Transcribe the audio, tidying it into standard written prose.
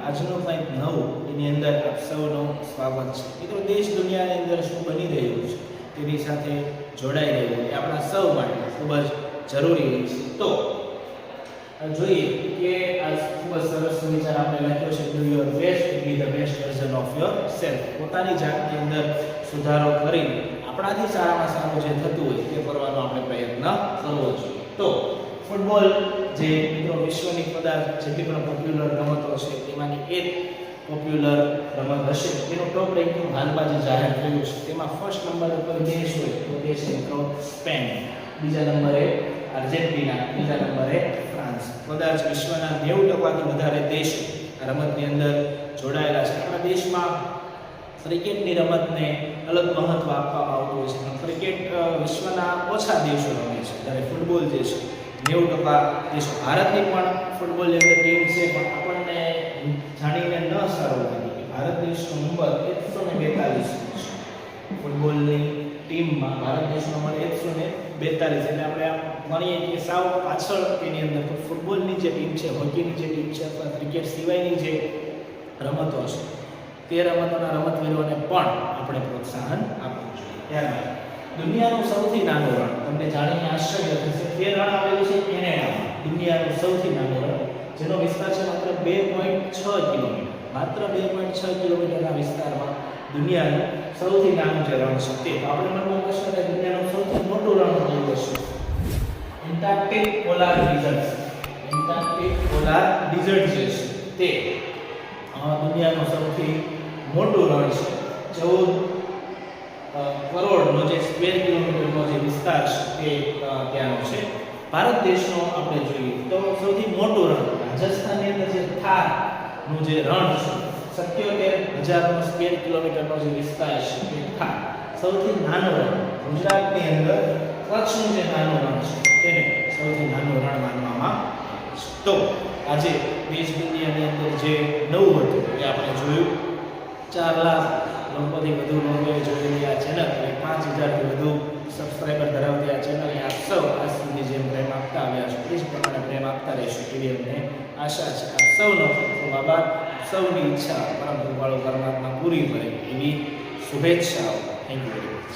આજનું કંઈક નવું એની અંદર આપ સૌનું સ્વાગત છે. મિત્રો, દેશ દુનિયાની અંદર શું બની રહ્યું છે તેની સાથે જોડાઈ રહેવું એ આપણા સૌ માટે ખૂબ જ જરૂરી છે. તો જોઈએ કે આ ખૂબ જ સરસ વિચાર આપણે લખ્યો છે, do your best, B the best version of your self. પોતાની જાતની અંદર સુધારો કરી આપણાથી સારામાં સારું જે થતું હોય તે કરવાનો આપણે પ્રયત્ન કરવો જોઈએ. તો ફૂટબોલ જે મિત્રો વિશ્વની કદાચ જેટલી પણ પોપ્યુલર રમતો છે તેમાંની એક પોપ્યુલર રમત હશે. તેનું ટોપ રેન્કિંગ હાલમાં જે જાહેર થયું છે તેમાં ફર્સ્ટ નંબર ઉપર દેશ હોય તો દેશ છે મિત્રો સ્પેન, બીજા નંબરે આર્જેન્ટિના, ત્રીજા નંબરે ફ્રાન્સ. કદાચ વિશ્વના 90%થી વધારે દેશો આ રમતની અંદર જોડાયેલા છે. આપણા દેશમાં ક્રિકેટની રમતને અલગ મહત્વ આપવામાં આવતું હોય છે, પણ ક્રિકેટ વિશ્વના ઓછા દેશો રમે છે, જ્યારે ફૂટબોલ જે છે 90% દેશો. ભારતની પણ ફૂટબોલની અંદર ટીમ છે, પણ આપણને જાણીને ન સારું લાગે કે ભારત દેશનો નંબર 142 છે. ફૂટબોલની ટીમમાં ભારત દેશનો નંબર 142, એટલે આપણે આમ ગણીએ કે સાવ પાછળ તેની અંદર. તો ફૂટબોલની જે ટીમ છે, હોકીની જે ટીમ છે, અથવા ક્રિકેટ સિવાયની જે રમતો છે તે રમતોના રમતવીરોને પણ આપણે પ્રોત્સાહન આપવું જોઈએ. ત્યારબાદ દુનિયાનું સૌથી નાનું રણ, તમને જાણીને આશ્ચર્ય થશે, તે રણ આવેલું છે કેનેડામાં. દુનિયાનું સૌથી નાનું રણ, જેનો વિસ્તાર છે માત્ર 2.6 કિલોમીટર. માત્ર 2.6 કિલોમીટરના વિસ્તારમાં દુનિયાનું સૌથી નાનું જે રણ છે તે. આપણે મનમાં પ્રશ્ન થાય, દુનિયાનું સૌથી મોટું રણ કયું હશે? Antarctic polar desert. Antarctic polar desert જે છે તે દુનિયાનું સૌથી મોટું રણ છે. 14 કરોડનો જે સ્ક્વેર કિલોમીટરનો જે વિસ્તાર છે તે ત્યાંનો છે. ભારત દેશનો આપણે જોઈએ તો સૌથી મોટું રણ રાજસ્થાનની અંદર જે થારનું જે રણ છે, 77,000 સ્ક્વેર કિલોમીટરનો જે વિસ્તાર છે તે થાર. સૌથી નાનું રણ ગુજરાતની અંદર કચ્છનું જે નાનું રણ છે તેને સૌથી નાનું રણ માનવામાં આવે છે. તો આજે દેશ દુનિયાની અંદર જે નવું હતું એ આપણે જોયું. 4 લાખ લોકોથી વધુ લોકોએ જોયેલી આ ચેનલ અને 5,000થી વધુ સબસ્ક્રાઈબર ધરાવતી આ ચેનલને આપ સૌ આજ સુધી જેમ પ્રેમ આપતા આવ્યા છો એ જ પ્રમાણે પ્રેમ આપતા રહેશો એવી અમને આશા છે. આપ સૌનો ખૂબ ખૂબ આભાર. સૌની ઈચ્છા પરમ કૃપાળુ પરમાત્મા પૂરી કરે એવી શુભેચ્છાઓ. Thank you very much.